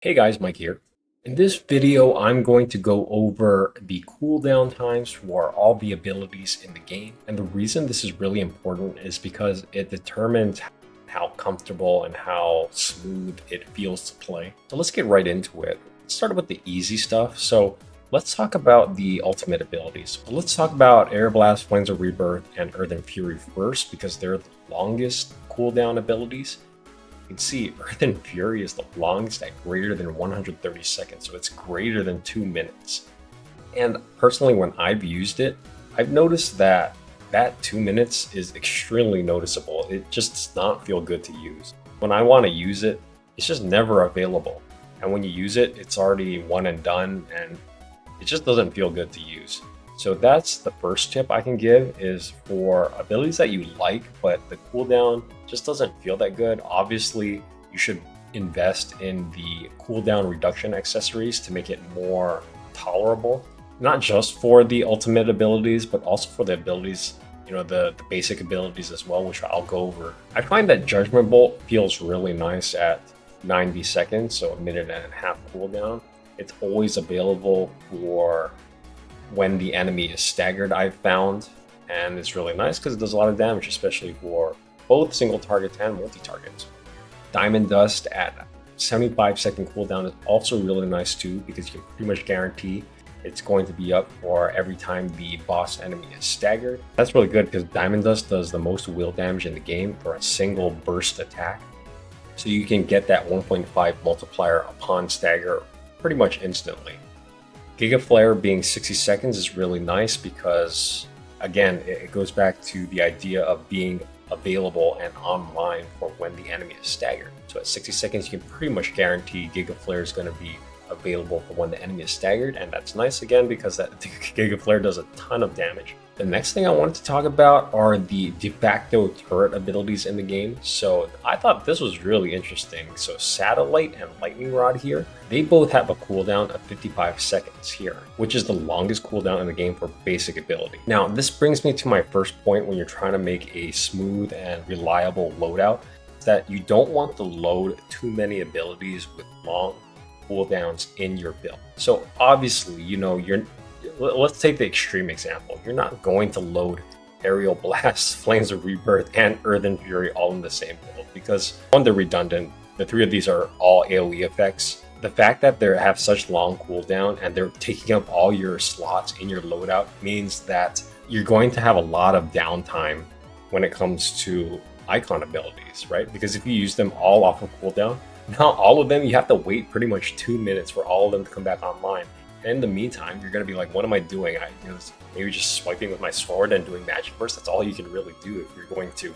Hey guys, Mike here. In this video, I'm going to go over the cooldown times for all the abilities in the game. And the reason this is really important is because it determines how comfortable and how smooth it feels to play. So let's get right into it. Let's start with the easy stuff. So let's talk about the ultimate abilities. So let's talk about Air Blast, Flames of Rebirth, and Earth and Fury first because they're the longest cooldown abilities. You can see Earth and Fury is the longest at greater than 130 seconds, so it's greater than 2 minutes. And personally, when I've used it, I've noticed that 2 minutes is extremely noticeable. It just does not feel good to use. When I want to use it, it's just never available. And when you use it, it's already one and done, and it just doesn't feel good to use. So that's the first tip I can give is for abilities that you like, but the cooldown just doesn't feel that good. Obviously, you should invest in the cooldown reduction accessories to make it more tolerable, not just for the ultimate abilities, but also for the abilities, the basic abilities as well, which I'll go over. I find that Judgment Bolt feels really nice at 90 seconds, so a minute and a half cooldown. It's always available for when the enemy is staggered, I've found, and it's really nice because it does a lot of damage, especially for both single targets and multi-targets. Diamond Dust at 75-second cooldown is also really nice too, because you can pretty much guarantee it's going to be up for every time the boss enemy is staggered. That's really good because Diamond Dust does the most wheel damage in the game for a single burst attack. So you can get that 1.5 multiplier upon stagger pretty much instantly. Giga Flare being 60 seconds is really nice because, again, it goes back to the idea of being available and online for when the enemy is staggered. So at 60 seconds, you can pretty much guarantee Giga Flare is going to be available for when the enemy is staggered, and that's nice again because that Giga Flare does a ton of damage. The next thing I wanted to talk about are the de facto turret abilities in the game. So I thought this was really interesting. So Satellite and Lightning Rod here, they both have a cooldown of 55 seconds here, which is the longest cooldown in the game for basic ability. Now, this brings me to my first point when you're trying to make a smooth and reliable loadout, is that you don't want to load too many abilities with long cooldowns in your build. So obviously, let's take the extreme example. You're not going to load Aerial Blast, Flames of Rebirth, and Earth and Fury all in the same build because one, they're redundant. The three of these are all AoE effects. The fact that they have such long cooldown and they're taking up all your slots in your loadout means that you're going to have a lot of downtime when it comes to icon abilities, right? Because if you use them all off of cooldown, now all of them, you have to wait pretty much 2 minutes for all of them to come back online. And in the meantime, you're going to be like, what am I doing? Maybe just swiping with my sword and doing magic burst. That's all you can really do if you're going to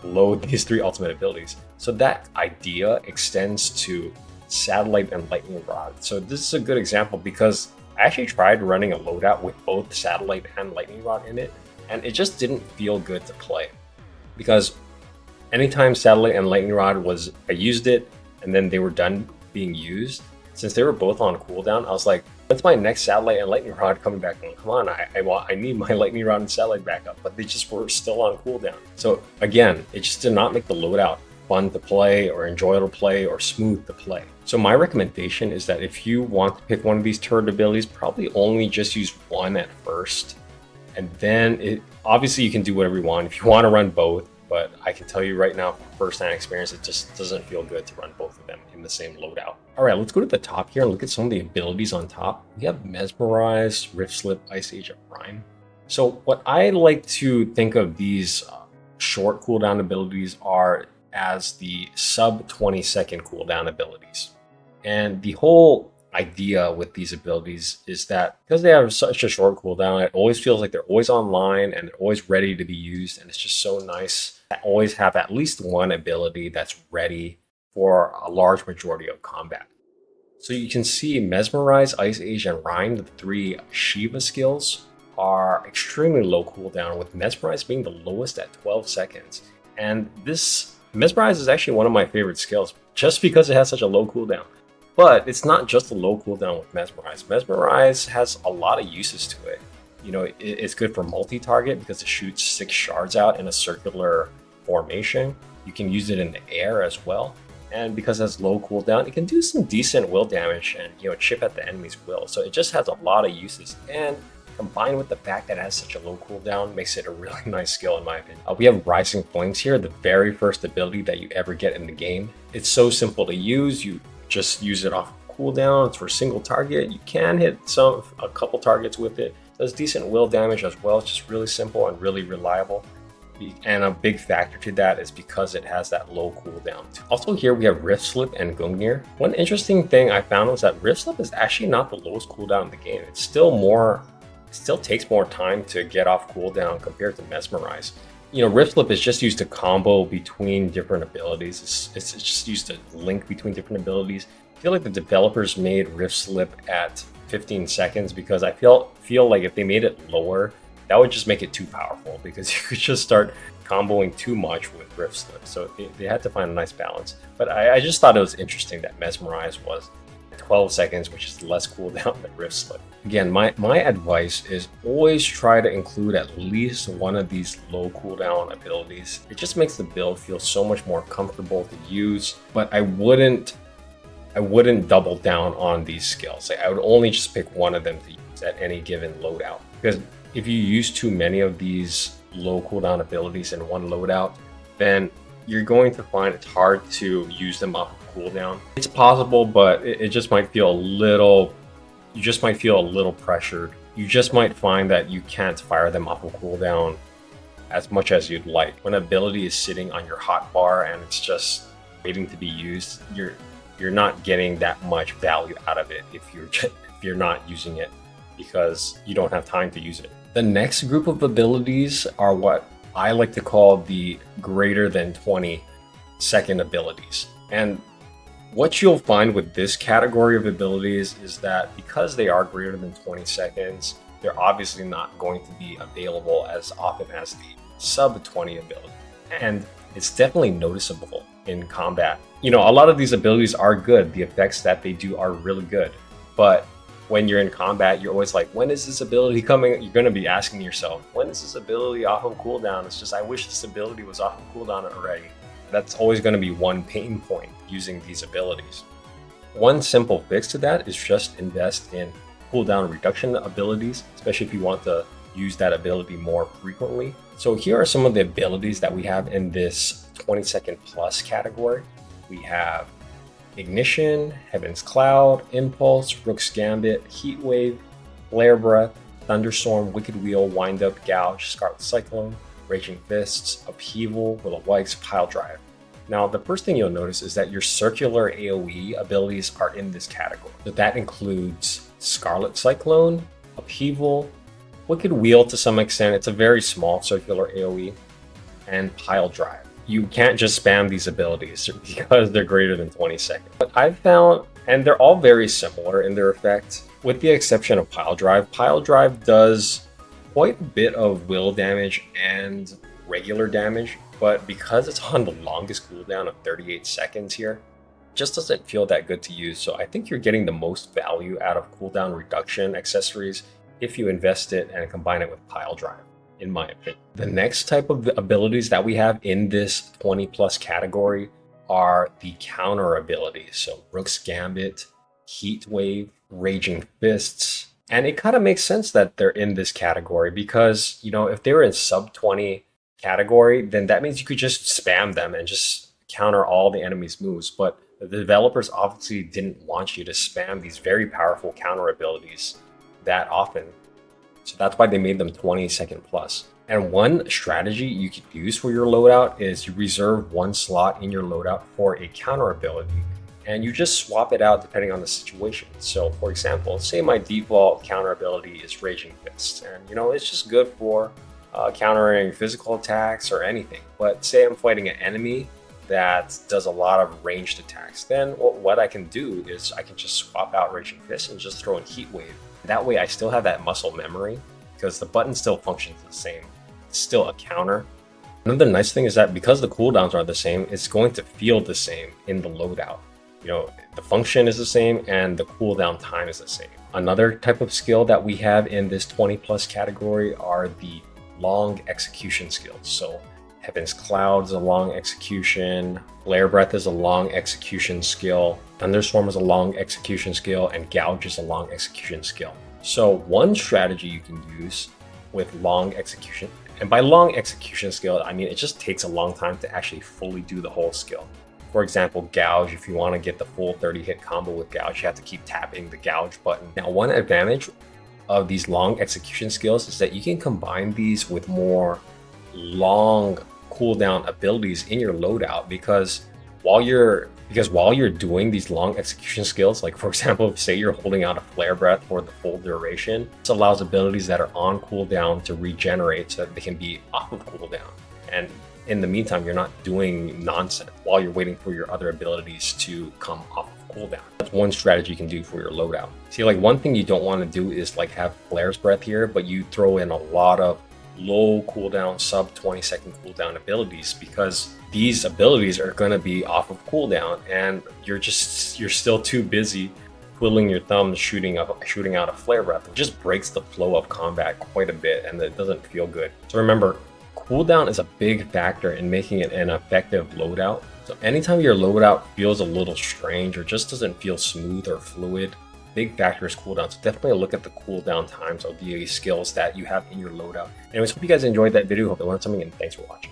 load these three ultimate abilities. So that idea extends to Satellite and Lightning Rod. So this is a good example because I actually tried running a loadout with both Satellite and Lightning Rod in it, and it just didn't feel good to play. Because anytime Satellite and Lightning Rod I used it, and then they were done being used, since they were both on cooldown, I was like, when's my next Satellite and Lightning Rod coming back on? Come on, I need my Lightning Rod and Satellite back up, but they just were still on cooldown. So again, it just did not make the loadout fun to play or enjoyable to play or smooth to play. So my recommendation is that if you want to pick one of these turret abilities, probably only just use one at first. And then obviously you can do whatever you want. If you want to run both, but I can tell you right now from first-hand experience, it just doesn't feel good to run both of them in the same loadout. All right, let's go to the top here and look at some of the abilities on top. We have Mesmerize, Rift Slip, Ice Age of Rhyme. So what I like to think of these short cooldown abilities are as the sub 20-second cooldown abilities. And the whole idea with these abilities is that because they have such a short cooldown, it always feels like they're always online and they're always ready to be used, and it's just so nice to always have at least one ability that's ready for a large majority of combat. So you can see Mesmerize, Ice Age, and Rhyme, the three Shiva skills, are extremely low cooldown, with Mesmerize being the lowest at 12 seconds. And this Mesmerize is actually one of my favorite skills just because it has such a low cooldown. But it's not just a low cooldown with Mesmerize. Mesmerize has a lot of uses to it. It's good for multi-target because it shoots 6 shards out in a circular formation. You can use it in the air as well. And because it has low cooldown, it can do some decent will damage and chip at the enemy's will. So it just has a lot of uses, and combined with the fact that it has such a low cooldown makes it a really nice skill in my opinion. We have Rising Flames here, the very first ability that you ever get in the game. It's so simple to use. You just use it off of cooldown. It's for a single target. You can hit a couple targets with it. It does decent will damage as well. It's just really simple and really reliable. And a big factor to that is because it has that low cooldown. Also here we have Rift Slip and Gungnir. One interesting thing I found was that Rift Slip is actually not the lowest cooldown in the game. It still takes more time to get off cooldown compared to Mesmerize. Rift Slip is just used to combo between different abilities. It's just used to link between different abilities. I feel like the developers made Rift Slip at 15 seconds because I feel like if they made it lower, that would just make it too powerful because you could just start comboing too much with Rift Slip. So they had to find a nice balance. But I just thought it was interesting that Mesmerize was 12 seconds, which is less cooldown than Rift Slip. Again, my advice is always try to include at least one of these low cooldown abilities. It just makes the build feel so much more comfortable to use, but I wouldn't double down on these skills. I would only just pick one of them to use at any given loadout, because if you use too many of these low cooldown abilities in one loadout, then you're going to find it's hard to use them off of cooldown. It's possible, but it just might feel a little, you just might feel a little pressured. You just might find that you can't fire them off of cooldown as much as you'd like. When an ability is sitting on your hotbar and it's just waiting to be used, you're not getting that much value out of it if you're not using it because you don't have time to use it. The next group of abilities are what I like to call the greater than 20-second abilities. And what you'll find with this category of abilities is that because they are greater than 20 seconds, they're obviously not going to be available as often as the sub 20 ability. And it's definitely noticeable in combat. A lot of these abilities are good. The effects that they do are really good. But when you're in combat, you're always like, when is this ability coming? You're going to be asking yourself, when is this ability off of cooldown? It's just, I wish this ability was off of cooldown already. That's always going to be one pain point using these abilities. One simple fix to that is just invest in cooldown reduction abilities, especially if you want to use that ability more frequently. So here are some of the abilities that we have in this 20-second plus category. We have Ignition, Heaven's Cloud, Impulse, Rook's Gambit, Heat Wave, Flare Breath, Thunderstorm, Wicked Wheel, Wind Up, Gouge, Scarlet Cyclone, Raging Fists, Upheaval, Will of Wisps, Pile Drive. Now, the first thing you'll notice is that your circular AoE abilities are in this category. So that includes Scarlet Cyclone, Upheaval, Wicked Wheel to some extent. It's a very small circular AoE, and Pile Drive. You can't just spam these abilities because they're greater than 20 seconds. But I've found, and they're all very similar in their effect, with the exception of Pile Drive. Pile Drive does quite a bit of will damage and regular damage, but because it's on the longest cooldown of 38 seconds here, it just doesn't feel that good to use. So I think you're getting the most value out of cooldown reduction accessories if you invest it and combine it with Pile Drive, in my opinion. The next type of abilities that we have in this 20 plus category are the counter abilities. So Rook's Gambit, Heat Wave, Raging Fists. And it kind of makes sense that they're in this category because, if they were in sub 20 category, then that means you could just spam them and just counter all the enemy's moves. But the developers obviously didn't want you to spam these very powerful counter abilities that often. So that's why they made them 20-second plus. And one strategy you could use for your loadout is you reserve one slot in your loadout for a counter ability, and you just swap it out depending on the situation. So for example, say my default counter ability is Raging Fist, and it's just good for countering physical attacks or anything. But say I'm fighting an enemy that does a lot of ranged attacks, then what I can do is I can just swap out Raging Fist and just throw in Heat Wave. That way I still have that muscle memory because the button still functions the same. It's still a counter. Another nice thing is that because the cooldowns are the same, it's going to feel the same in the loadout. The function is the same and the cooldown time is the same. Another type of skill that we have in this 20 plus category are the long execution skills. So Heaven's Cloud is a long execution. Flare Breath is a long execution skill. Thunderstorm is a long execution skill, and Gouge is a long execution skill. So one strategy you can use with long execution, and by long execution skill, I mean it just takes a long time to actually fully do the whole skill. For example, Gouge, if you want to get the full 30 hit combo with Gouge, you have to keep tapping the Gouge button. Now, one advantage of these long execution skills is that you can combine these with more long cooldown abilities in your loadout, because while you're doing these long execution skills, like for example, say you're holding out a Flare Breath for the full duration, this allows abilities that are on cooldown to regenerate so that they can be off of cooldown. And in the meantime, you're not doing nonsense while you're waiting for your other abilities to come off of cooldown. That's one strategy you can do for your loadout. See, like one thing you don't want to do is like have Flare's Breath here, but you throw in a lot of low cooldown, sub 20-second cooldown abilities, because these abilities are going to be off of cooldown and you're still too busy twiddling your thumbs shooting out a Flare Breath. It just breaks the flow of combat quite a bit and it doesn't feel good. So remember, cooldown is a big factor in making it an effective loadout. So anytime your loadout feels a little strange or just doesn't feel smooth or fluid, big factor is cooldown. So definitely look at the cooldown times of the skills that you have in your loadout. Anyways, hope you guys enjoyed that video. Hope you learned something, and thanks for watching.